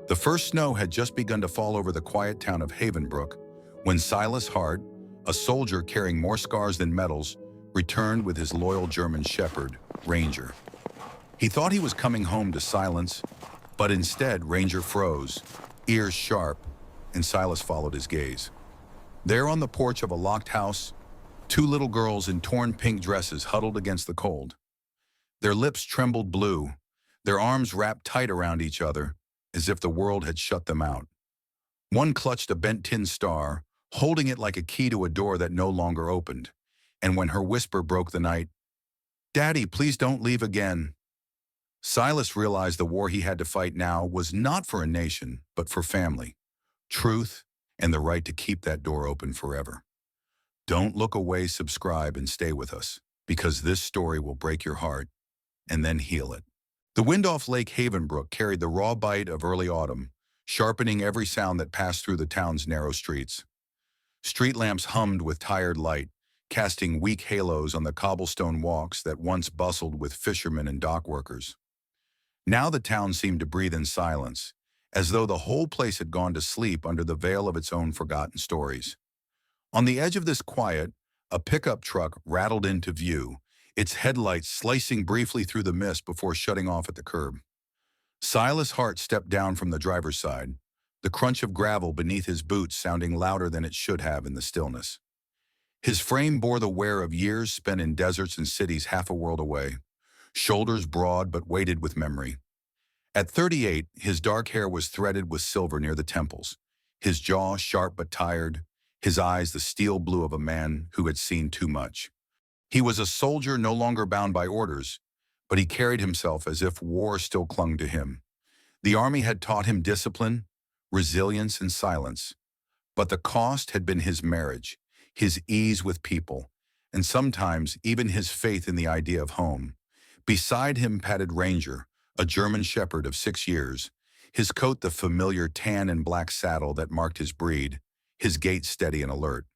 The first snow had just begun to fall over the quiet town of Havenbrook when Silas Hart, a soldier carrying more scars than medals, returned with his loyal German shepherd, Ranger. He thought he was coming home to silence, but instead Ranger froze, ears sharp, and Silas followed his gaze. There on the porch of a locked house, two little girls in torn pink dresses huddled against the cold. Their lips trembled blue, their arms wrapped tight around each other, as if the world had shut them out. One clutched a bent tin star, holding it like a key to a door that no longer opened. And when her whisper broke the night, "Daddy, please don't leave again." Silas realized the war he had to fight now was not for a nation, but for family, truth, and the right to keep that door open forever. Don't look away, subscribe, and stay with us, because this story will break your heart and then heal it. The wind off Lake Havenbrook carried the raw bite of early autumn, sharpening every sound that passed through the town's narrow streets. Street lamps hummed with tired light, casting weak halos on the cobblestone walks that once bustled with fishermen and dock workers. Now the town seemed to breathe in silence, as though the whole place had gone to sleep under the veil of its own forgotten stories. On the edge of this quiet, a pickup truck rattled into view, its headlights slicing briefly through the mist before shutting off at the curb. Silas Hart stepped down from the driver's side, the crunch of gravel beneath his boots sounding louder than it should have in the stillness. His frame bore the wear of years spent in deserts and cities half a world away, shoulders broad but weighted with memory. At 38, his dark hair was threaded with silver near the temples, his jaw sharp but tired, his eyes the steel blue of a man who had seen too much. He was a soldier no longer bound by orders, but he carried himself as if war still clung to him. The army had taught him discipline, resilience, and silence, but the cost had been his marriage, his ease with people, and sometimes even his faith in the idea of home. Beside him padded Ranger, a German shepherd of 6 years, his coat the familiar tan and black saddle that marked his breed, his gait steady and alert.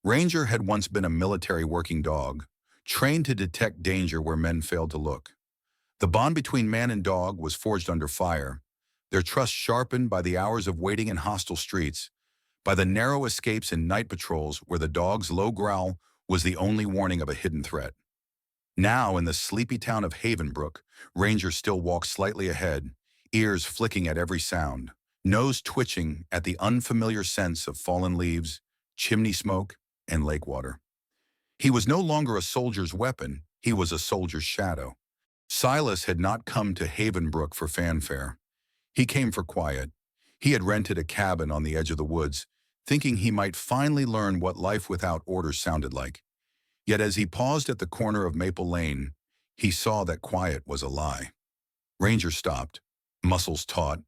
Ranger had once been a military working dog, trained to detect danger where men failed to look. The bond between man and dog was forged under fire, their trust sharpened by the hours of waiting in hostile streets, by the narrow escapes in night patrols where the dog's low growl was the only warning of a hidden threat. Now, in the sleepy town of Havenbrook, Ranger still walked slightly ahead, ears flicking at every sound, nose twitching at the unfamiliar sense of fallen leaves, chimney smoke, and lake water. He was no longer a soldier's weapon, he was a soldier's shadow. Silas had not come to Havenbrook for fanfare. He came for quiet. He had rented a cabin on the edge of the woods, thinking he might finally learn what life without orders sounded like. Yet as he paused at the corner of Maple Lane, he saw that quiet was a lie. Ranger stopped, muscles taut,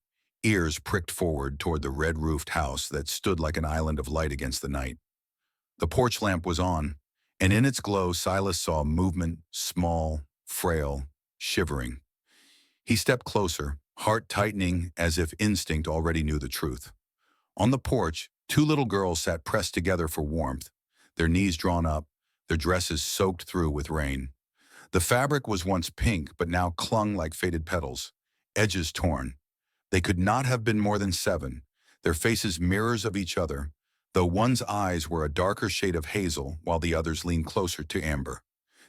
ears pricked forward toward the red-roofed house that stood like an island of light against the night. The porch lamp was on, and in its glow Silas saw movement, small, frail, shivering. He stepped closer, heart tightening as if instinct already knew the truth. On the porch, two little girls sat pressed together for warmth, their knees drawn up, their dresses soaked through with rain. The fabric was once pink but now clung like faded petals, edges torn. They could not have been more than 7, their faces mirrors of each other, though one's eyes were a darker shade of hazel while the others leaned closer to amber.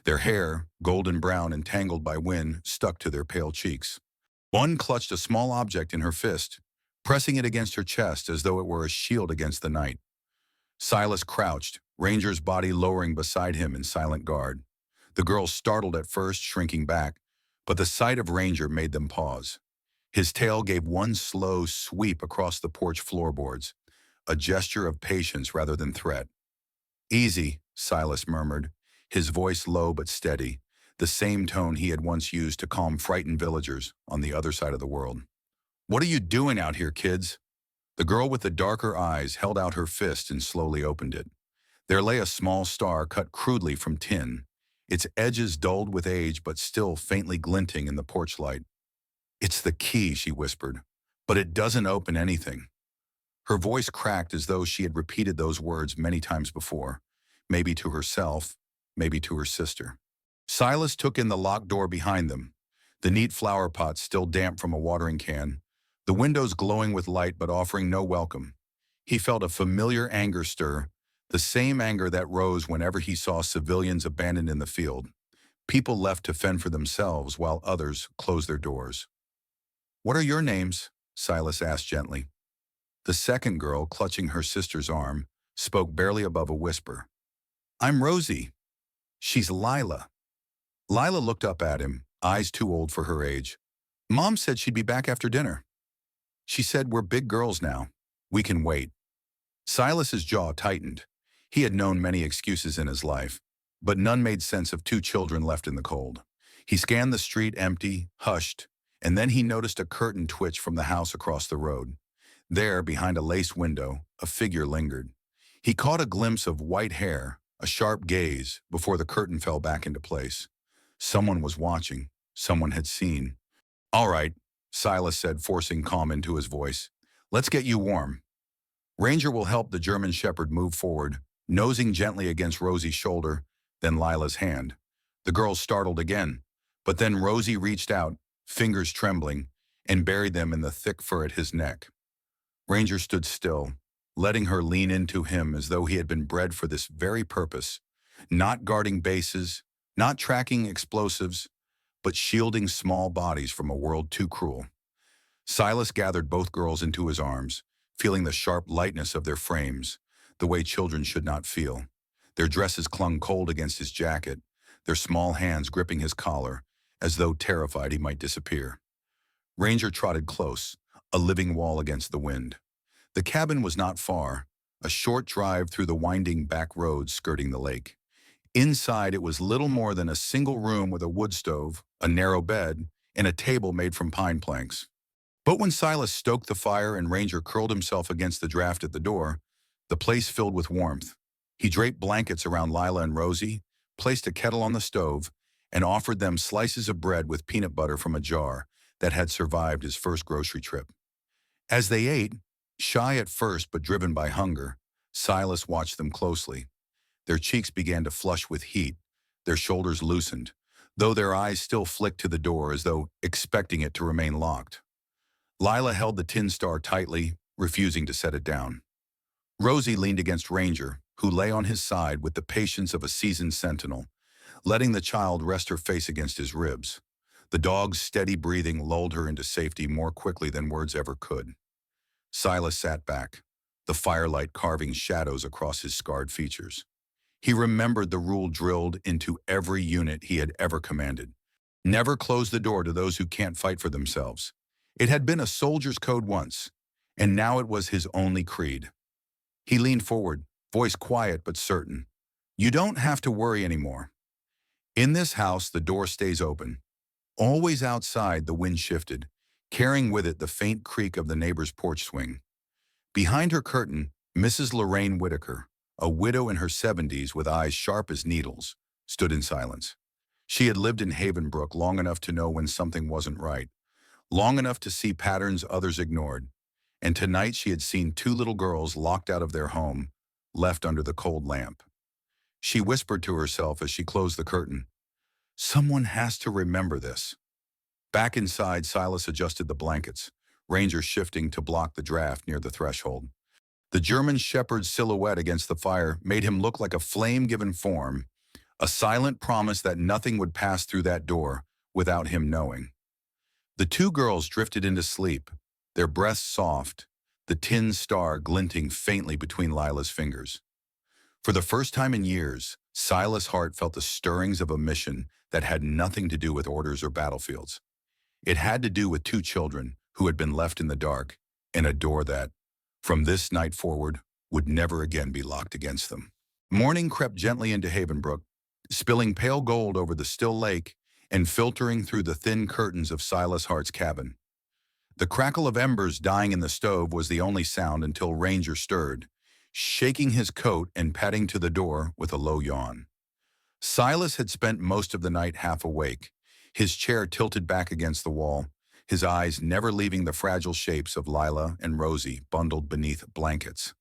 Their hair, golden brown and tangled by wind, stuck to their pale cheeks. One clutched a small object in her fist, pressing it against her chest as though it were a shield against the night. Silas crouched, Ranger's body lowering beside him in silent guard. The girls startled at first, shrinking back, but the sight of Ranger made them pause. His tail gave one slow sweep across the porch floorboards, a gesture of patience rather than threat. "Easy," Silas murmured, his voice low but steady, the same tone he had once used to calm frightened villagers on the other side of the world. "What are you doing out here, kids?" The girl with the darker eyes held out her fist and slowly opened it. There lay a small star cut crudely from tin, its edges dulled with age but still faintly glinting in the porch light. "It's the key," she whispered, "but it doesn't open anything." Her voice cracked as though she had repeated those words many times before, maybe to herself, maybe to her sister. Silas took in the locked door behind them, the neat flower pot still damp from a watering can, the windows glowing with light but offering no welcome. He felt a familiar anger stir, the same anger that rose whenever he saw civilians abandoned in the field, people left to fend for themselves while others closed their doors. "What are your names?" Silas asked gently. The second girl, clutching her sister's arm, spoke barely above a whisper. "I'm Rosie. She's Lila." Lila looked up at him, eyes too old for her age. "Mom said she'd be back after dinner. She said we're big girls now. We can wait." Silas's jaw tightened. He had known many excuses in his life, but none made sense of two children left in the cold. He scanned the street empty, hushed, and then he noticed a curtain twitch from the house across the road. There, behind a lace window, a figure lingered. He caught a glimpse of white hair, a sharp gaze, before the curtain fell back into place. Someone was watching. Someone had seen. "All right," Silas said, forcing calm into his voice. "Let's get you warm." Ranger will help the German shepherd move forward, nosing gently against Rosie's shoulder, then Lila's hand. The girl startled again, but then Rosie reached out, fingers trembling, and buried them in the thick fur at his neck. Ranger stood still, letting her lean into him as though he had been bred for this very purpose, not guarding bases, not tracking explosives, but shielding small bodies from a world too cruel. Silas gathered both girls into his arms, feeling the sharp lightness of their frames, the way children should not feel. Their dresses clung cold against his jacket, their small hands gripping his collar, as though terrified he might disappear. Ranger trotted close, a living wall against the wind. The cabin was not far, a short drive through the winding back roads skirting the lake. Inside, it was little more than a single room with a wood stove, a narrow bed, and a table made from pine planks. But when Silas stoked the fire and Ranger curled himself against the draft at the door, the place filled with warmth. He draped blankets around Lila and Rosie, placed a kettle on the stove, and offered them slices of bread with peanut butter from a jar that had survived his first grocery trip. As they ate, shy at first but driven by hunger, Silas watched them closely. Their cheeks began to flush with heat, their shoulders loosened, though their eyes still flicked to the door as though expecting it to remain locked. Lila held the tin star tightly, refusing to set it down. Rosie leaned against Ranger, who lay on his side with the patience of a seasoned sentinel, letting the child rest her face against his ribs. The dog's steady breathing lulled her into safety more quickly than words ever could. Silas sat back, the firelight carving shadows across his scarred features. He remembered the rule drilled into every unit he had ever commanded. Never close the door to those who can't fight for themselves. It had been a soldier's code once, and now it was his only creed. He leaned forward, voice quiet but certain. "You don't have to worry anymore. In this house, the door stays open." Always outside, the wind shifted, carrying with it the faint creak of the neighbor's porch swing. Behind her curtain, Mrs. Lorraine Whitaker, a widow in her 70s with eyes sharp as needles, stood in silence. She had lived in Havenbrook long enough to know when something wasn't right, long enough to see patterns others ignored, and tonight she had seen two little girls locked out of their home, left under the cold lamp. She whispered to herself as she closed the curtain, "Someone has to remember this." Back inside, Silas adjusted the blankets, Ranger shifting to block the draft near the threshold. The German shepherd's silhouette against the fire made him look like a flame-given form, a silent promise that nothing would pass through that door without him knowing. The two girls drifted into sleep, their breaths soft, the tin star glinting faintly between Lila's fingers. For the first time in years, Silas' heart felt the stirrings of a mission that had nothing to do with orders or battlefields. It had to do with two children who had been left in the dark, and a door that, from this night forward, would never again be locked against them. Morning crept gently into Havenbrook, spilling pale gold over the still lake and filtering through the thin curtains of Silas Hart's cabin. The crackle of embers dying in the stove was the only sound until Ranger stirred, shaking his coat and padding to the door with a low yawn. Silas had spent most of the night half awake, his chair tilted back against the wall, his eyes never leaving the fragile shapes of Lila and Rosie bundled beneath blankets.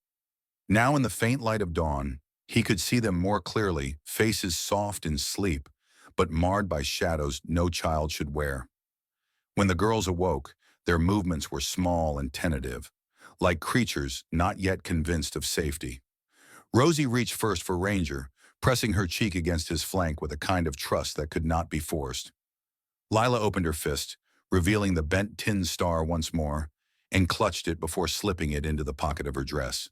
Now in the faint light of dawn, he could see them more clearly, faces soft in sleep, but marred by shadows no child should wear. When the girls awoke, Their movements were small and tentative, like creatures not yet convinced of safety. Rosie reached first for Ranger, pressing her cheek against his flank with a kind of trust that could not be forced. Lila opened her fist, revealing the bent tin star once more, and clutched it before slipping it into the pocket of her dress.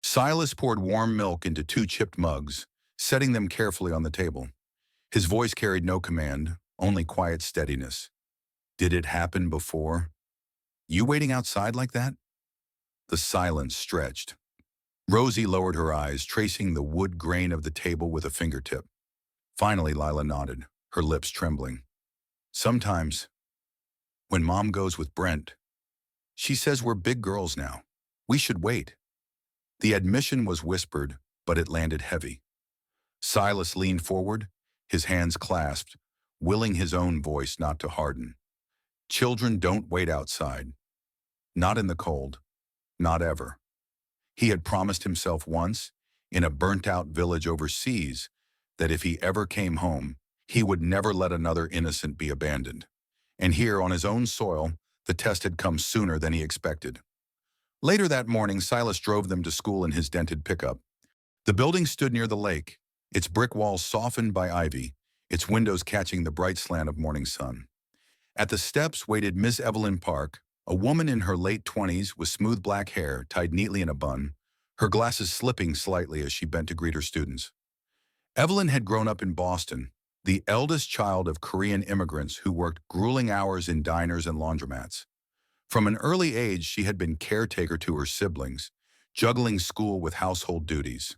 Silas poured warm milk into 2 chipped mugs, setting them carefully on the table. His voice carried no command, only quiet steadiness. Did it happen before? You waiting outside like that? The silence stretched. Rosie lowered her eyes, tracing the wood grain of the table with a fingertip. Finally, Lila nodded, her lips trembling. Sometimes, when Mom goes with Brent, she says we're big girls now. We should wait. The admission was whispered, but it landed heavy. Silas leaned forward, his hands clasped, willing his own voice not to harden. Children don't wait outside. Not in the cold. Not ever. He had promised himself once, in a burnt-out village overseas, that if he ever came home, he would never let another innocent be abandoned. And here, on his own soil, the test had come sooner than he expected. Later that morning, Silas drove them to school in his dented pickup. The building stood near the lake, its brick walls softened by ivy, its windows catching the bright slant of morning sun. At the steps waited Miss Evelyn Park, a woman in her late 20s with smooth black hair tied neatly in a bun, her glasses slipping slightly as she bent to greet her students. Evelyn had grown up in Boston, the eldest child of Korean immigrants who worked grueling hours in diners and laundromats. From an early age, she had been caretaker to her siblings, juggling school with household duties.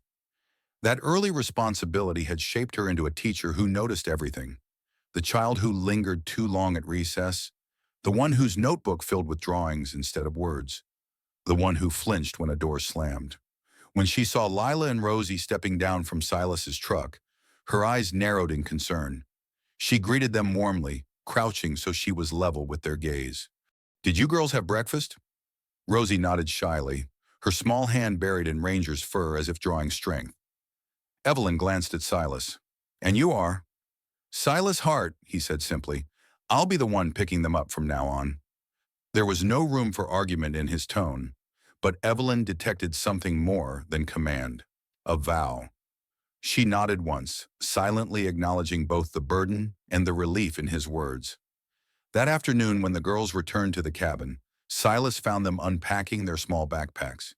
That early responsibility had shaped her into a teacher who noticed everything. The child who lingered too long at recess, the one whose notebook filled with drawings instead of words, the one who flinched when a door slammed. When she saw Lila and Rosie stepping down from Silas's truck, her eyes narrowed in concern. She greeted them warmly, crouching so she was level with their gaze. "Did you girls have breakfast?" Rosie nodded shyly, her small hand buried in Ranger's fur as if drawing strength. Evelyn glanced at Silas. "And you are?" "Silas Hart," he said simply. "I'll be the one picking them up from now on." There was no room for argument in his tone, but Evelyn detected something more than command, a vow. She nodded once, silently acknowledging both the burden and the relief in his words. That afternoon, when the girls returned to the cabin, Silas found them unpacking their small backpacks.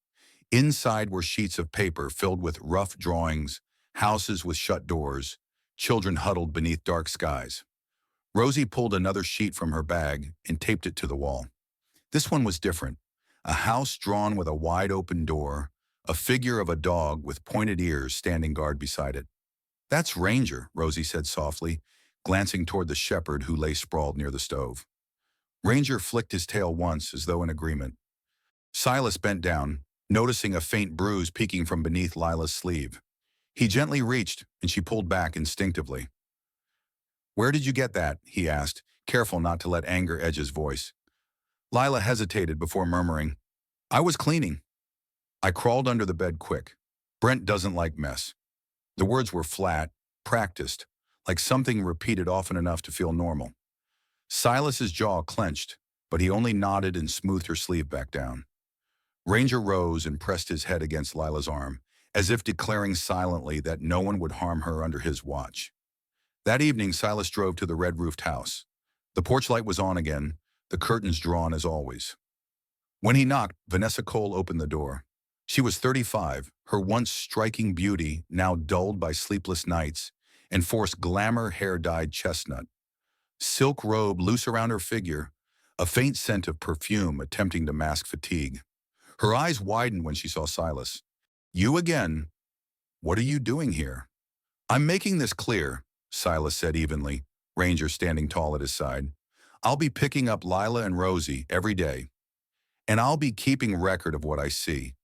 Inside were sheets of paper filled with rough drawings, houses with shut doors, children huddled beneath dark skies. Rosie pulled another sheet from her bag and taped it to the wall. This one was different. A house drawn with a wide-open door, a figure of a dog with pointed ears standing guard beside it. "That's Ranger," Rosie said softly, glancing toward the shepherd who lay sprawled near the stove. Ranger flicked his tail once as though in agreement. Silas bent down, noticing a faint bruise peeking from beneath Lila's sleeve. He gently reached, and she pulled back instinctively. "Where did you get that?" he asked, careful not to let anger edge his voice. Lila hesitated before murmuring, "I was cleaning. I crawled under the bed quick. Brent doesn't like mess." The words were flat, practiced, like something repeated often enough to feel normal. Silas's jaw clenched, but he only nodded and smoothed her sleeve back down. Ranger rose and pressed his head against Lila's arm, as if declaring silently that no one would harm her under his watch. That evening, Silas drove to the red-roofed house. The porch light was on again, the curtains drawn as always. When he knocked, Vanessa Cole opened the door. She was 35, her once striking beauty now dulled by sleepless nights and forced glamour hair dyed chestnut. Silk robe loose around her figure, a faint scent of perfume attempting to mask fatigue. Her eyes widened when she saw Silas. "You again? What are you doing here?" "I'm making this clear," Silas said evenly, Ranger standing tall at his side. "I'll be picking up Lila and Rosie every day, and I'll be keeping record of what I see.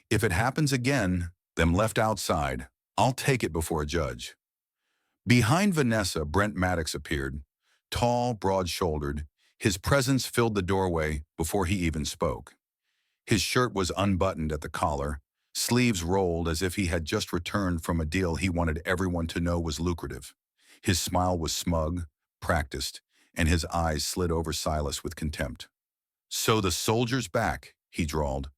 If it happens again, them left outside, I'll take it before a judge." Behind Vanessa, Brent Maddox appeared, tall, broad-shouldered. His presence filled the doorway before he even spoke. His shirt was unbuttoned at the collar, sleeves rolled as if he had just returned from a deal he wanted everyone to know was lucrative. His smile was smug, practiced, and his eyes slid over Silas with contempt. "So the soldier's back," he drawled.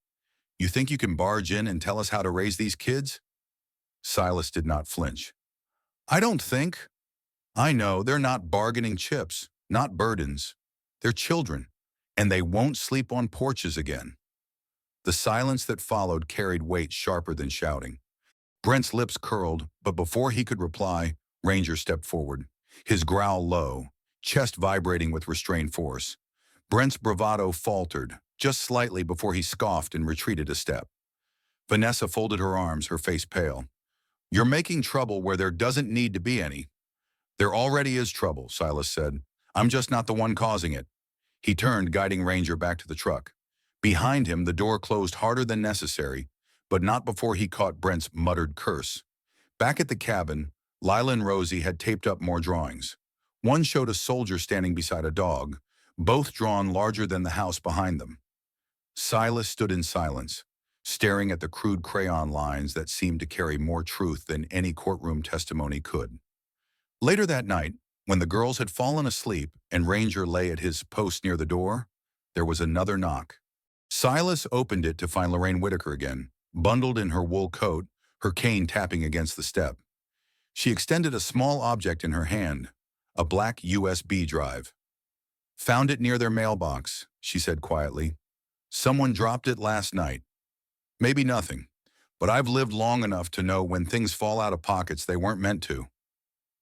"You think you can barge in and tell us how to raise these kids?" Silas did not flinch. "I don't think. I know they're not bargaining chips, not burdens. They're children, and they won't sleep on porches again." The silence that followed carried weight sharper than shouting. Brent's lips curled, but before he could reply, Ranger stepped forward, his growl low, chest vibrating with restrained force. Brent's bravado faltered, just slightly before he scoffed and retreated a step. Vanessa folded her arms, her face pale. "You're making trouble where there doesn't need to be any." "There already is trouble," Silas said. "I'm just not the one causing it." He turned, guiding Ranger back to the truck. Behind him, the door closed harder than necessary, but not before he caught Brent's muttered curse. Back at the cabin, Lila and Rosie had taped up more drawings. One showed a soldier standing beside a dog, both drawn larger than the house behind them. Silas stood in silence, staring at the crude crayon lines that seemed to carry more truth than any courtroom testimony could. Later that night, when the girls had fallen asleep and Ranger lay at his post near the door, there was another knock. Silas opened it to find Lorraine Whitaker again, bundled in her wool coat, her cane tapping against the step. She extended a small object in her hand, a black USB drive. "Found it near their mailbox," she said quietly. "Someone dropped it last night. Maybe nothing, but I've lived long enough to know when things fall out of pockets they weren't meant to."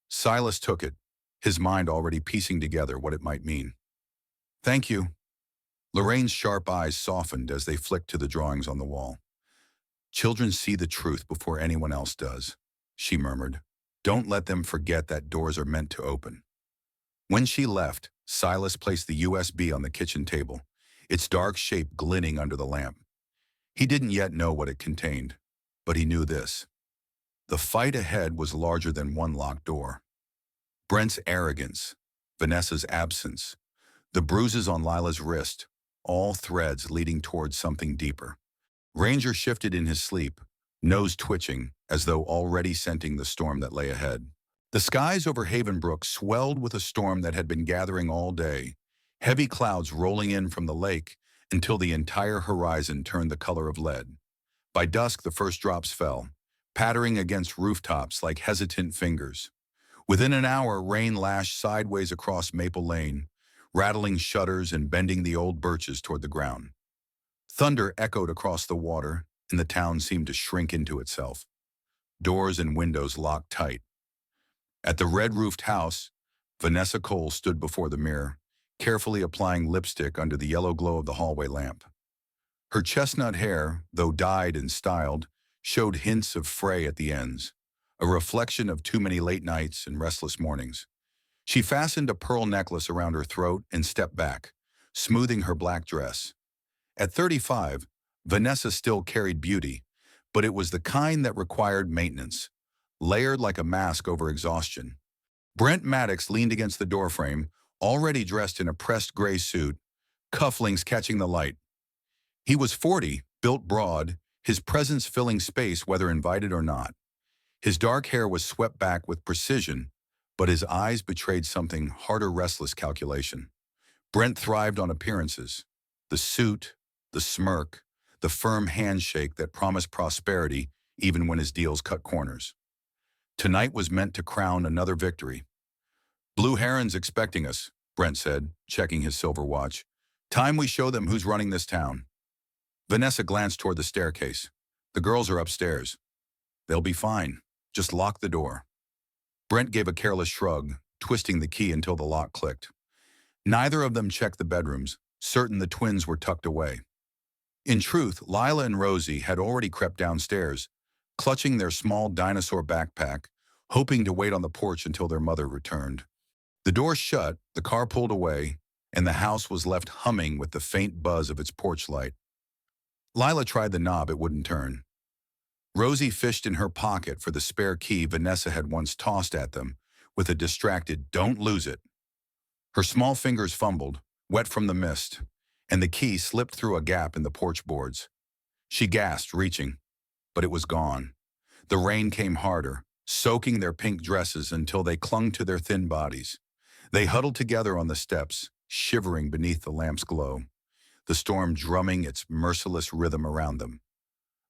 Silas took it, his mind already piecing together what it might mean. "Thank you." Lorraine's sharp eyes softened as they flicked to the drawings on the wall. "Children see the truth before anyone else does," she murmured. "Don't let them forget that doors are meant to open." When she left, Silas placed the USB on the kitchen table, its dark shape glinting under the lamp. He didn't yet know what it contained, but he knew this. The fight ahead was larger than one locked door. Brent's arrogance, Vanessa's absence, the bruises on Lila's wrist, all threads leading towards something deeper. Ranger shifted in his sleep, nose twitching as though already scenting the storm that lay ahead. The skies over Havenbrook swelled with a storm that had been gathering all day, heavy clouds rolling in from the lake until the entire horizon turned the color of lead. By dusk, the first drops fell, pattering against rooftops like hesitant fingers. Within an hour, rain lashed sideways across Maple Lane, rattling shutters and bending the old birches toward the ground. Thunder echoed across the water, and the town seemed to shrink into itself. Doors and windows locked tight. At the red-roofed house, Vanessa Cole stood before the mirror, carefully applying lipstick under the yellow glow of the hallway lamp. Her chestnut hair, though dyed and styled, showed hints of fray at the ends, a reflection of too many late nights and restless mornings. She fastened a pearl necklace around her throat and stepped back, smoothing her black dress. At 35, Vanessa still carried beauty, but it was the kind that required maintenance, layered like a mask over exhaustion. Brent Maddox leaned against the doorframe, already dressed in a pressed gray suit, cufflinks catching the light. He was 40, built broad, his presence filling space whether invited or not. His dark hair was swept back with precision, but his eyes betrayed something harder, restless calculation. Brent thrived on appearances. The suit, the smirk, the firm handshake that promised prosperity even when his deals cut corners. Tonight was meant to crown another victory. "Blue Heron's expecting us," Brent said, checking his silver watch. "Time we show them who's running this town." Vanessa glanced toward the staircase. "The girls are upstairs." "They'll be fine. Just lock the door." Brent gave a careless shrug, twisting the key until the lock clicked. Neither of them checked the bedrooms, certain the twins were tucked away. In truth, Lila and Rosie had already crept downstairs, clutching their small dinosaur backpack, hoping to wait on the porch until their mother returned. The door shut, the car pulled away, and the house was left humming with the faint buzz of its porch light. Lila tried the knob, it wouldn't turn. Rosie fished in her pocket for the spare key Vanessa had once tossed at them, with a distracted, "Don't lose it." Her small fingers fumbled, wet from the mist, and the key slipped through a gap in the porch boards. She gasped, reaching, but it was gone. The rain came harder, soaking their pink dresses until they clung to their thin bodies. They huddled together on the steps, shivering beneath the lamp's glow. the storm drumming its merciless rhythm around them.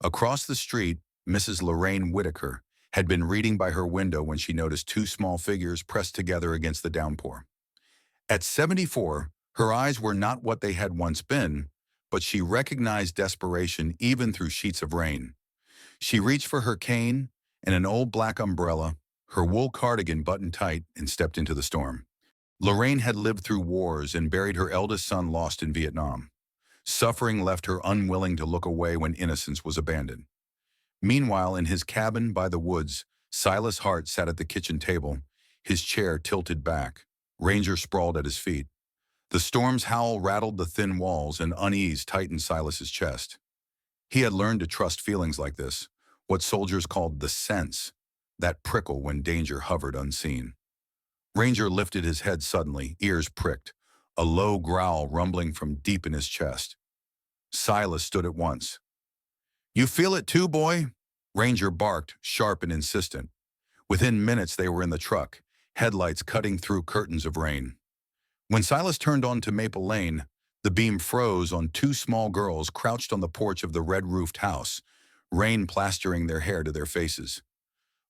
Across the street, Mrs. Lorraine Whitaker had been reading by her window when she noticed two small figures pressed together against the downpour. At 74, her eyes were not what they had once been, but she recognized desperation even through sheets of rain. She reached for her cane and an old black umbrella, her wool cardigan buttoned tight, and stepped into the storm. Lorraine had lived through wars and buried her eldest son lost in Vietnam. Suffering left her unwilling to look away when innocence was abandoned. Meanwhile, in his cabin by the woods, Silas Hart sat at the kitchen table, his chair tilted back. Ranger sprawled at his feet. The storm's howl rattled the thin walls and unease tightened Silas's chest. He had learned to trust feelings like this, what soldiers called the sense, that prickle when danger hovered unseen. Ranger lifted his head suddenly, ears pricked, a low growl rumbling from deep in his chest. Silas stood at once. "You feel it too, boy?" Ranger barked, sharp and insistent. Within minutes they were in the truck, headlights cutting through curtains of rain. When Silas turned onto Maple Lane, the beam froze on two small girls crouched on the porch of the red-roofed house, rain plastering their hair to their faces.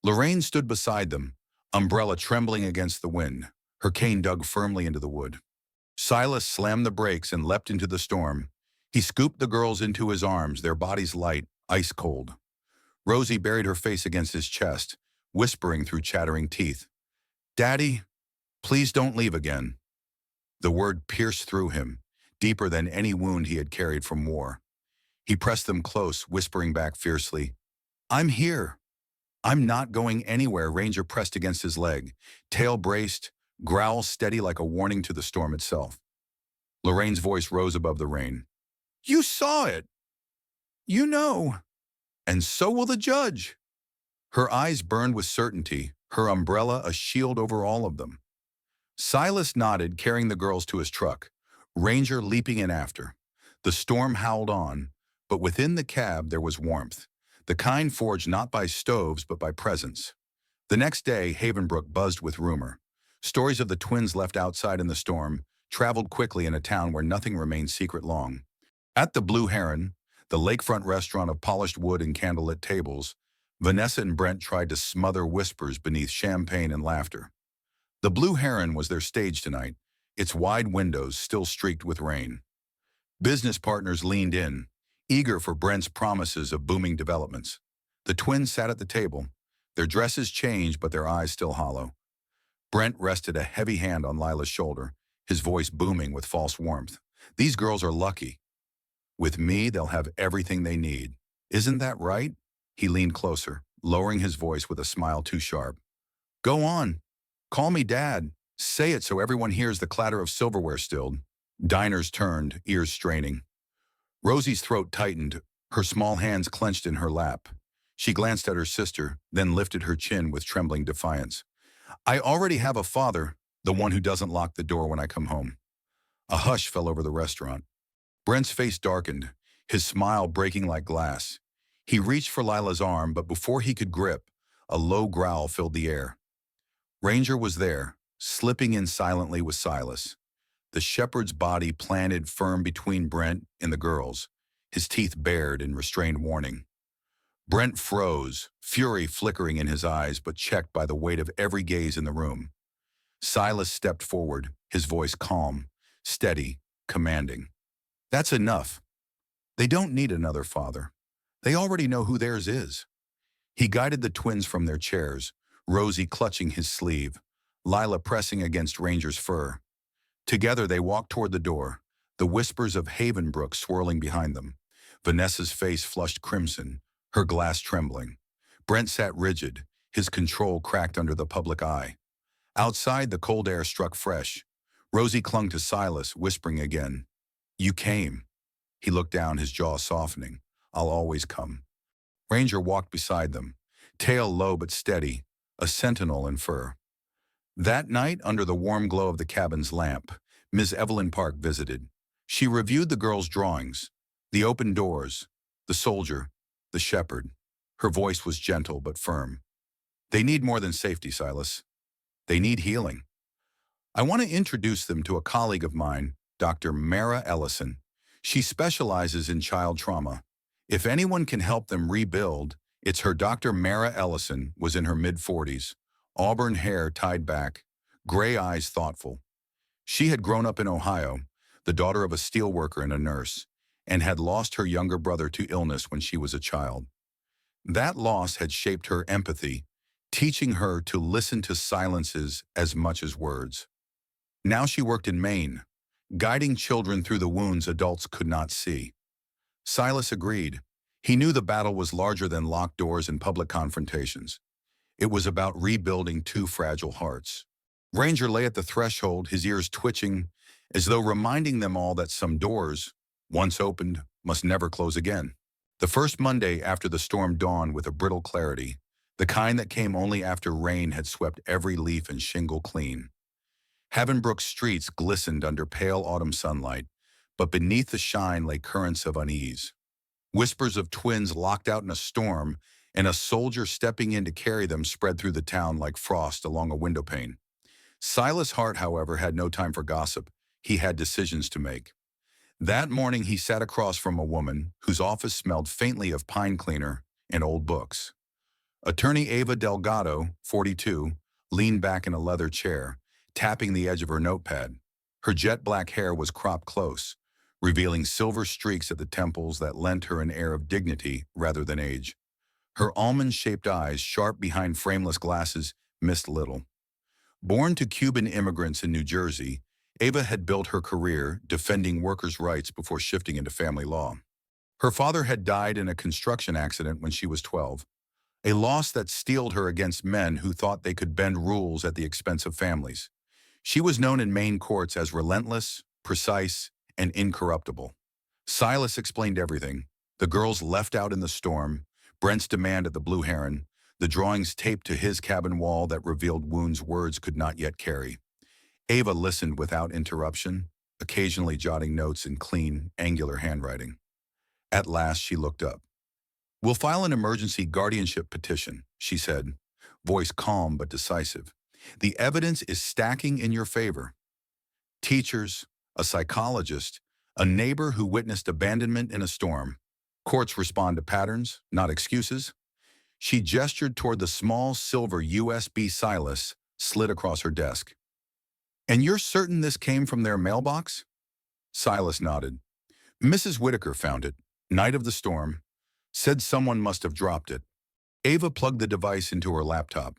Lorraine stood beside them, umbrella trembling against the wind, her cane dug firmly into the wood. Silas slammed the brakes and leapt into the storm. He scooped the girls into his arms, their bodies light, ice cold. Rosie buried her face against his chest, whispering through chattering teeth, "Daddy, please don't leave again." The word pierced through him, deeper than any wound he had carried from war. He pressed them close, whispering back fiercely, "I'm here. I'm not going anywhere." Ranger pressed against his leg, tail braced, growl steady like a warning to the storm itself. Lorraine's voice rose above the rain. "You saw it. You know. And so will the judge." Her eyes burned with certainty, her umbrella a shield over all of them. Silas nodded, carrying the girls to his truck, Ranger leaping in after. The storm howled on, but within the cab there was warmth, the kind forged not by stoves but by presence. The next day, Havenbrook buzzed with rumor. Stories of the twins left outside in the storm traveled quickly in a town where nothing remained secret long. At the Blue Heron, the lakefront restaurant of polished wood and candlelit tables, Vanessa and Brent tried to smother whispers beneath champagne and laughter. The Blue Heron was their stage tonight, its wide windows still streaked with rain. Business partners leaned in, eager for Brent's promises of booming developments. The twins sat at the table, their dresses changed but their eyes still hollow. Brent rested a heavy hand on Lila's shoulder, his voice booming with false warmth. "These girls are lucky. With me, they'll have everything they need. Isn't that right?" He leaned closer, lowering his voice with a smile too sharp. "Go on. Call me Dad. Say it so everyone hears the clatter of silverware stilled." Diners turned, ears straining. Rosie's throat tightened, her small hands clenched in her lap. She glanced at her sister, then lifted her chin with trembling defiance. "I already have a father, the one who doesn't lock the door when I come home." A hush fell over the restaurant. Brent's face darkened, his smile breaking like glass. He reached for Lila's arm, but before he could grip, a low growl filled the air. Ranger was there, slipping in silently with Silas. The shepherd's body planted firm between Brent and the girls, his teeth bared in restrained warning. Brent froze, fury flickering in his eyes but checked by the weight of every gaze in the room. Silas stepped forward, his voice calm, steady, commanding. "That's enough. They don't need another father. They already know who theirs is." He guided the twins from their chairs, Rosie clutching his sleeve, Lila pressing against Ranger's fur. Together they walked toward the door, the whispers of Havenbrook swirling behind them. Vanessa's face flushed crimson, her glass trembling. Brent sat rigid, his control cracked under the public eye. Outside, the cold air struck fresh. Rosie clung to Silas, whispering again, "You came." He looked down, his jaw softening. "I'll always come." Ranger walked beside them, tail low but steady, a sentinel in fur. That night, under the warm glow of the cabin's lamp, Miss Evelyn Park visited. She reviewed the girls' drawings, the open doors, the soldier, the shepherd. Her voice was gentle but firm. "They need more than safety, Silas. They need healing. I want to introduce them to a colleague of mine, Dr. Mara Ellison. She specializes in child trauma. If anyone can help them rebuild, it's her. Dr. Mara Ellison was in her mid-40s, auburn hair tied back, gray eyes thoughtful. She had grown up in Ohio, the daughter of a steelworker and a nurse, and had lost her younger brother to illness when she was a child. That loss had shaped her empathy, teaching her to listen to silences as much as words. Now she worked in Maine, guiding children through the wounds adults could not see. Silas agreed. He knew the battle was larger than locked doors and public confrontations. It was about rebuilding two fragile hearts. Ranger lay at the threshold, his ears twitching, as though reminding them all that some doors, once opened, must never close again. The first Monday after the storm dawned with a brittle clarity, the kind that came only after rain had swept every leaf and shingle clean. Havenbrook's streets glistened under pale autumn sunlight, but beneath the shine lay currents of unease. Whispers of twins locked out in a storm, and a soldier stepping in to carry them spread through the town like frost along a windowpane. Silas Hart, however, had no time for gossip. He had decisions to make. That morning he sat across from a woman whose office smelled faintly of pine cleaner and old books. Attorney Ava Delgado, 42, leaned back in a leather chair, tapping the edge of her notepad. Her jet black hair was cropped close, revealing silver streaks at the temples that lent her an air of dignity rather than age. Her almond-shaped eyes, sharp behind frameless glasses, missed little. Born to Cuban immigrants in New Jersey, Ava had built her career defending workers' rights before shifting into family law. Her father had died in a construction accident when she was 12, a loss that steeled her against men who thought they could bend rules at the expense of families. She was known in Maine courts as relentless, precise, and incorruptible. Silas explained everything: the girls left out in the storm, Brent's demand at the Blue Heron, the drawings taped to his cabin wall that revealed wounds words could not yet carry. Ava listened without interruption, occasionally jotting notes in clean, angular handwriting. At last she looked up. "We'll file an emergency guardianship petition," she said, voice calm but decisive. "The evidence is stacking in your favor. Teachers, a psychologist, a neighbor who witnessed abandonment in a storm. Courts respond to patterns, not excuses." She gestured toward the small silver USB Silas slid across her desk. "And you're certain this came from their mailbox?" Silas nodded. "Mrs. Whitaker found it, night of the storm. Said someone must have dropped it." Ava plugged the device into her laptop.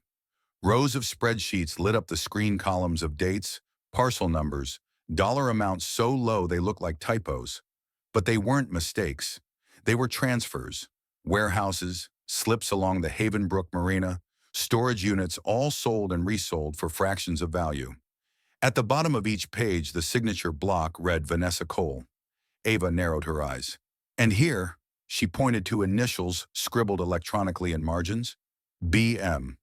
Rows of spreadsheets lit up the screen, columns of dates, parcel numbers, dollar amounts so low they looked like typos. But they weren't mistakes. They were transfers, warehouses, slips along the Havenbrook Marina, storage units all sold and resold for fractions of value. At the bottom of each page, the signature block read Vanessa Cole. Ava narrowed her eyes. "And here," she pointed to initials scribbled electronically in margins, "BM.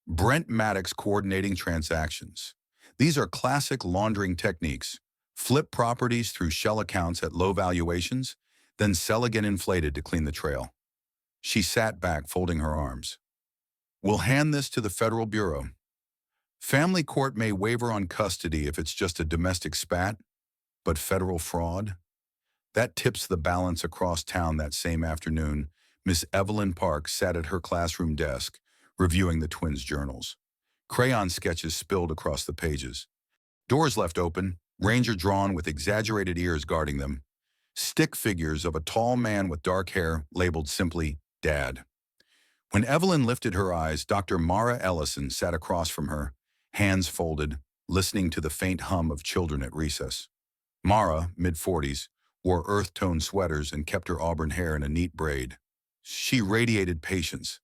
Brent Maddox Coordinating Transactions. These are classic laundering techniques. Flip properties through shell accounts at low valuations, then sell again inflated to clean the trail." She sat back, folding her arms. "We'll hand this to the Federal Bureau. Family court may waver on custody if it's just a domestic spat, but federal fraud? That tips the balance." Across town that same afternoon, Miss Evelyn Park sat at her classroom desk, reviewing the twins' journals. Crayon sketches spilled across the pages. Doors left open, Ranger drawn with exaggerated ears guarding them. Stick figures of a tall man with dark hair labeled simply Dad. When Evelyn lifted her eyes, Dr. Mara Ellison sat across from her, hands folded, listening to the faint hum of children at recess. Mara, mid-40s, wore earth-toned sweaters and kept her auburn hair in a neat braid. She radiated patience,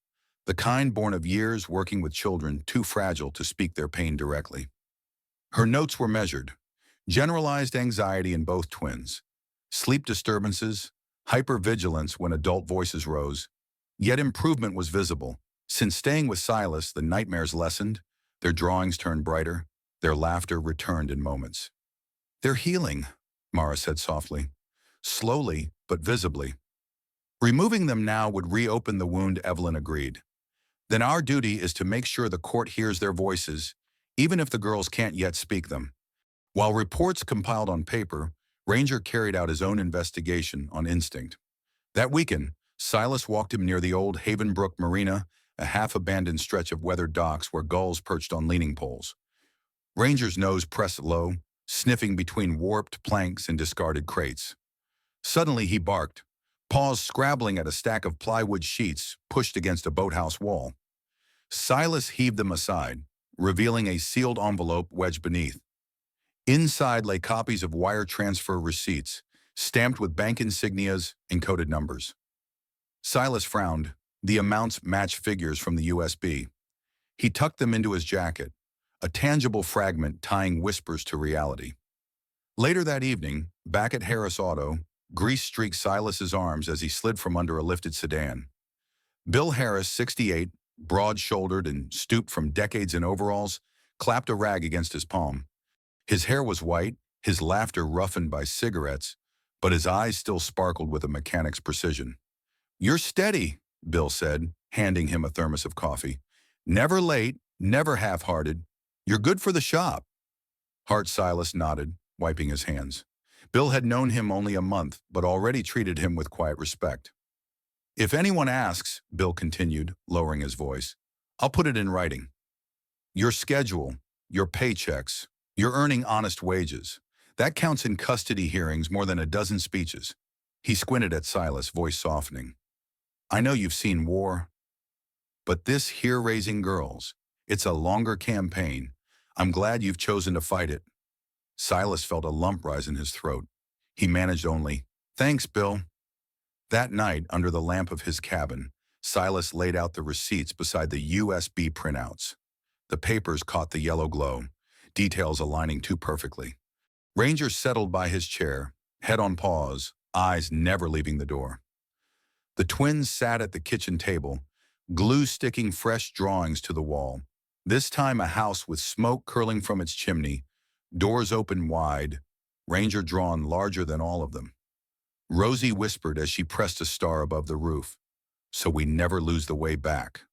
the kind born of years working with children too fragile to speak their pain directly. Her notes were measured: generalized anxiety in both twins, sleep disturbances, hypervigilance when adult voices rose. Yet improvement was visible. Since staying with Silas, the nightmares lessened, their drawings turned brighter, their laughter returned in moments. "They're healing," Mara said softly. "Slowly, but visibly." "Removing them now would reopen the wound," Evelyn agreed. "Then our duty is to make sure the court hears their voices, even if the girls can't yet speak them." While reports compiled on paper, Ranger carried out his own investigation on instinct. That weekend, Silas walked him near the old Havenbrook Marina, a half-abandoned stretch of weathered docks where gulls perched on leaning poles. Ranger's nose pressed low, sniffing between warped planks and discarded crates. Suddenly he barked, paws scrabbling at a stack of plywood sheets pushed against a boathouse wall. Silas heaved them aside, revealing a sealed envelope wedged beneath. Inside lay copies of wire transfer receipts, stamped with bank insignias and coded numbers. Silas frowned. The amounts matched figures from the USB. He tucked them into his jacket, a tangible fragment tying whispers to reality. Later that evening, back at Harris Auto, grease streaked Silas's arms as he slid from under a lifted sedan. Bill Harris, 68, broad-shouldered and stooped from decades in overalls, clapped a rag against his palm. His hair was white, his laughter roughened by cigarettes, but his eyes still sparkled with a mechanic's precision. "You're steady," Bill said, handing him a thermos of coffee. "Never late, never half-hearted. You're good for the shop." Hart Silas nodded, wiping his hands. Bill had known him only a month, but already treated him with quiet respect. "If anyone asks," Bill continued, lowering his voice, "I'll put it in writing. Your schedule, your paychecks, you're earning honest wages. That counts in custody hearings more than a dozen speeches." He squinted at Silas, voice softening. "I know you've seen war, but this here raising girls, it's a longer campaign. I'm glad you've chosen to fight it." Silas felt a lump rise in his throat. He managed only, "Thanks, Bill." That night, under the lamp of his cabin, Silas laid out the receipts beside the USB printouts. The papers caught the yellow glow, details aligning too perfectly. Ranger settled by his chair, head on paws, eyes never leaving the door. The twins sat at the kitchen table, glue sticking fresh drawings to the wall. This time a house with smoke curling from its chimney, doors open wide, Ranger drawn larger than all of them. Rosie whispered as she pressed a star above the roof, "So we never lose the way back."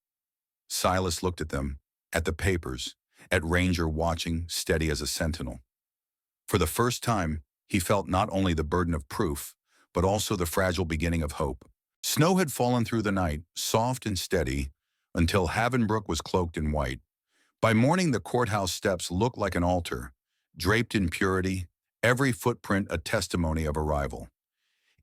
Silas looked at them, at the papers, at Ranger watching, steady as a sentinel. For the first time, he felt not only the burden of proof, but also the fragile beginning of hope. Snow had fallen through the night, soft and steady, until Havenbrook was cloaked in white. By morning, the courthouse steps looked like an altar, draped in purity, every footprint a testimony of arrival.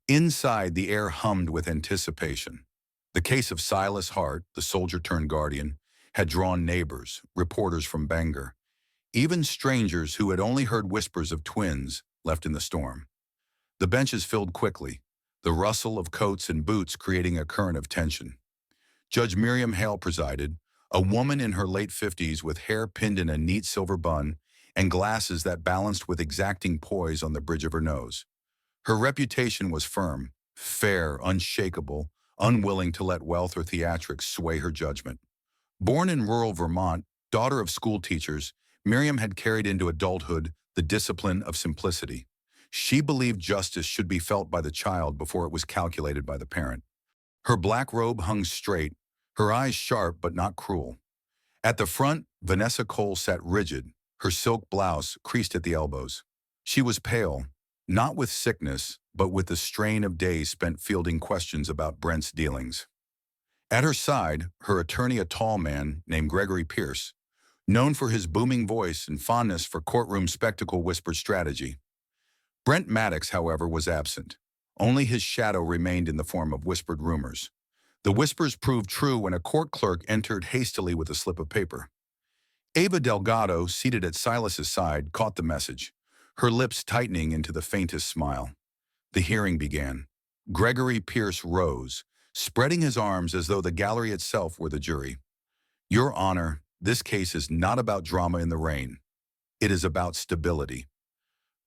Inside, the air hummed with anticipation. The case of Silas Hart, the soldier-turned-guardian, had drawn neighbors, reporters from Bangor, even strangers who had only heard whispers of twins left in the storm. The benches filled quickly, the rustle of coats and boots creating a current of tension. Judge Miriam Hale presided, a woman in her late 50s with hair pinned in a neat silver bun and glasses that balanced with exacting poise on the bridge of her nose. Her reputation was firm, fair, unshakable, unwilling to let wealth or theatrics sway her judgment. Born in rural Vermont, daughter of school teachers, Miriam had carried into adulthood the discipline of simplicity. She believed justice should be felt by the child before it was calculated by the parent. Her black robe hung straight, her eyes sharp but not cruel. At the front, Vanessa Cole sat rigid, her silk blouse creased at the elbows. She was pale, not with sickness, but with the strain of days spent fielding questions about Brent's dealings. At her side, her attorney, a tall man named Gregory Pierce, known for his booming voice and fondness for courtroom spectacle whispered strategy. Brent Maddox, however, was absent. Only his shadow remained in the form of whispered rumors. The whispers proved true when a court clerk entered hastily with a slip of paper. Ava Delgado, seated at Silas's side, caught the message, her lips tightening into the faintest smile. The hearing began. Gregory Pierce rose, spreading his arms as though the gallery itself were the jury. "Your Honor, this case is not about drama in the rain. It is about stability.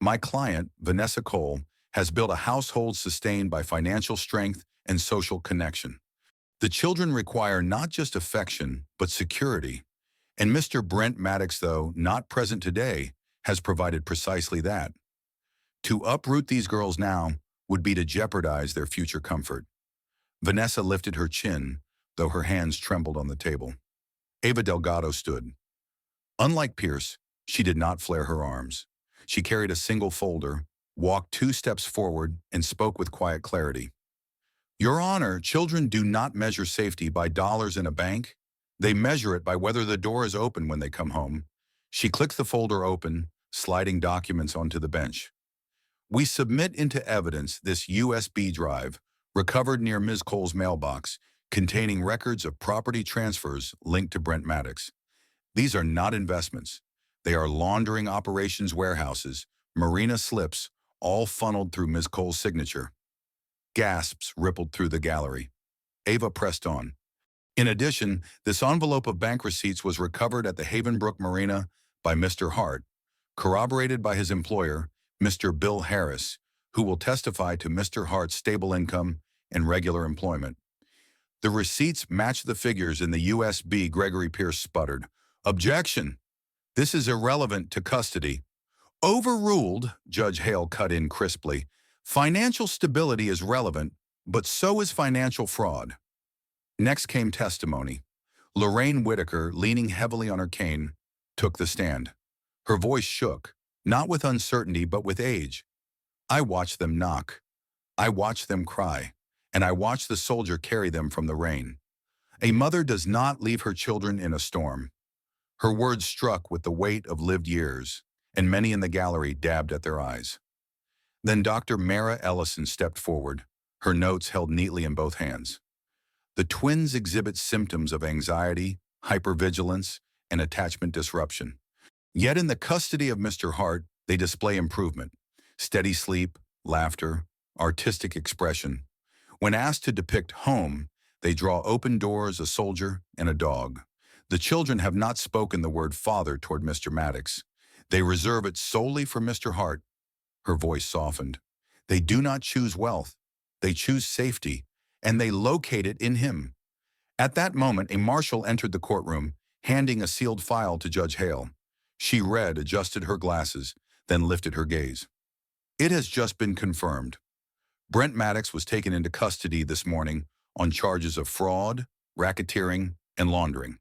My client, Vanessa Cole, has built a household sustained by financial strength and social connection. The children require not just affection, but security. And Mr. Brent Maddox, though not present today, has provided precisely that. To uproot these girls now would be to jeopardize their future comfort." Vanessa lifted her chin, though her hands trembled on the table. Ava Delgado stood. Unlike Pierce, she did not flare her arms. She carried a single folder, walked 2 steps forward, and spoke with quiet clarity. Your Honor, children do not measure safety by dollars in a bank. They measure it by whether the door is open when they come home. She clicked the folder open, sliding documents onto the bench. We submit into evidence this USB drive, recovered near Ms. Cole's mailbox, containing records of property transfers linked to Brent Maddox. These are not investments. They are laundering operations warehouses, marina slips, all funneled through Ms. Cole's signature. Gasps rippled through the gallery. Ava pressed on. In addition, this envelope of bank receipts was recovered at the Havenbrook Marina by Mr. Hart, corroborated by his employer, Mr. Bill Harris, who will testify to Mr. Hart's stable income and regular employment. The receipts match the figures in the USB. Gregory Pierce sputtered. Objection! This is irrelevant to custody. Overruled, Judge Hale cut in crisply. Financial stability is relevant, but so is financial fraud. Next came testimony. Lorraine Whitaker, leaning heavily on her cane, took the stand. Her voice shook, not with uncertainty but with age. I watched them knock. I watched them cry. And I watched the soldier carry them from the rain. A mother does not leave her children in a storm. Her words struck with the weight of lived years, and many in the gallery dabbed at their eyes. Then Dr. Mara Ellison stepped forward, her notes held neatly in both hands. The twins exhibit symptoms of anxiety, hypervigilance, and attachment disruption. Yet in the custody of Mr. Hart, they display improvement, steady sleep, laughter, artistic expression. When asked to depict home, they draw open doors, a soldier, and a dog. The children have not spoken the word father toward Mr. Maddox. They reserve it solely for Mr. Hart. Her voice softened. They do not choose wealth. They choose safety, and they locate it in him. At that moment, a marshal entered the courtroom, handing a sealed file to Judge Hale. She read, adjusted her glasses, then lifted her gaze. It has just been confirmed. Brent Maddox was taken into custody this morning on charges of fraud, racketeering, and laundering.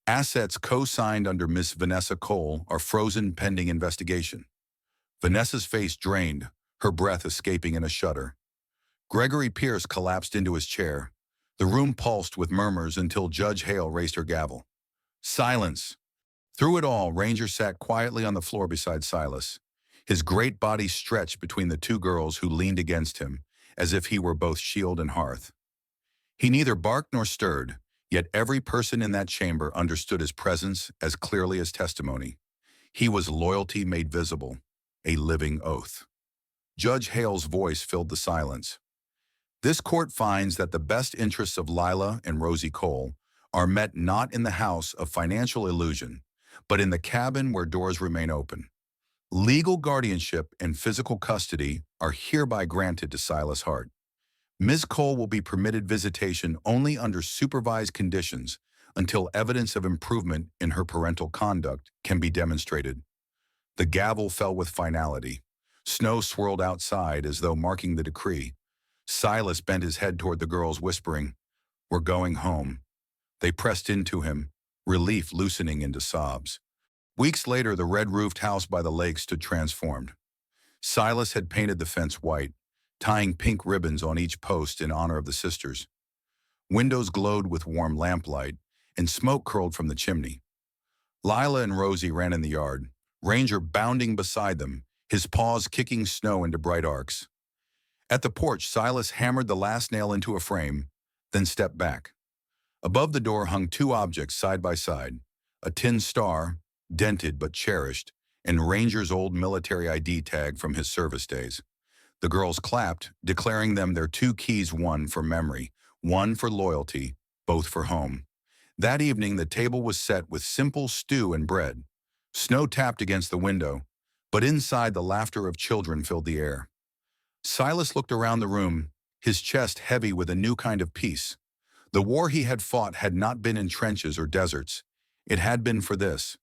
Assets co-signed under Miss Vanessa Cole are frozen pending investigation. Vanessa's face drained, her breath escaping in a shudder. Gregory Pierce collapsed into his chair. The room pulsed with murmurs until Judge Hale raised her gavel. Silence! Through it all, Ranger sat quietly on the floor beside Silas. His great body stretched between the two girls who leaned against him, as if he were both shield and hearth. He neither barked nor stirred, yet every person in that chamber understood his presence as clearly as testimony. He was loyalty made visible, a living oath. Judge Hale's voice filled the silence. This court finds that the best interests of Lila and Rosie Cole are met not in the house of financial illusion, but in the cabin where doors remain open. Legal guardianship and physical custody are hereby granted to Silas Hart. Ms. Cole will be permitted visitation only under supervised conditions until evidence of improvement in her parental conduct can be demonstrated. The gavel fell with finality. Snow swirled outside as though marking the decree. Silas bent his head toward the girls, whispering, "We're going home." They pressed into him, relief loosening into sobs. Weeks later, the red-roofed house by the lake stood transformed. Silas had painted the fence white, tying pink ribbons on each post in honor of the sisters. Windows glowed with warm lamplight, and smoke curled from the chimney. Lila and Rosie ran in the yard, Ranger bounding beside them, his paws kicking snow into bright arcs. At the porch, Silas hammered the last nail into a frame, then stepped back. Above the door hung two objects side by side, a tin star, dented but cherished, and Ranger's old military ID tag from his service days. The girls clapped, declaring them their two keys, one for memory, one for loyalty, both for home. That evening, the table was set with simple stew and bread. Snow tapped against the window, but inside the laughter of children filled the air. Silas looked around the room, his chest heavy with a new kind of peace. The war he had fought had not been in trenches or deserts. It had been for this,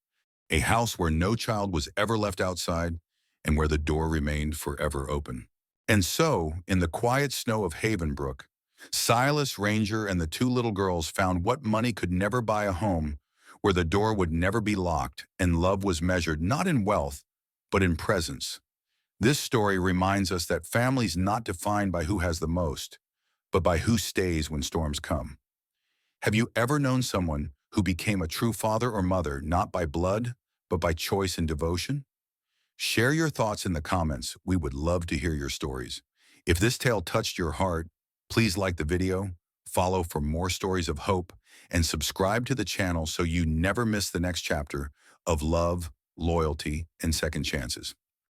a house where no child was ever left outside and where the door remained forever open. And so, in the quiet snow of Havenbrook, Silas, Ranger, and the two little girls found what money could never buy: a home where the door would never be locked and love was measured not in wealth, but in presence. This story reminds us that family's not defined by who has the most, but by who stays when storms come. Have you ever known someone who became a true father or mother not by blood, but by choice and devotion? Share your thoughts in the comments. We would love to hear your stories. If this tale touched your heart, please like the video, follow for more stories of hope, and subscribe to the channel so you never miss the next chapter of love, loyalty, and second chances.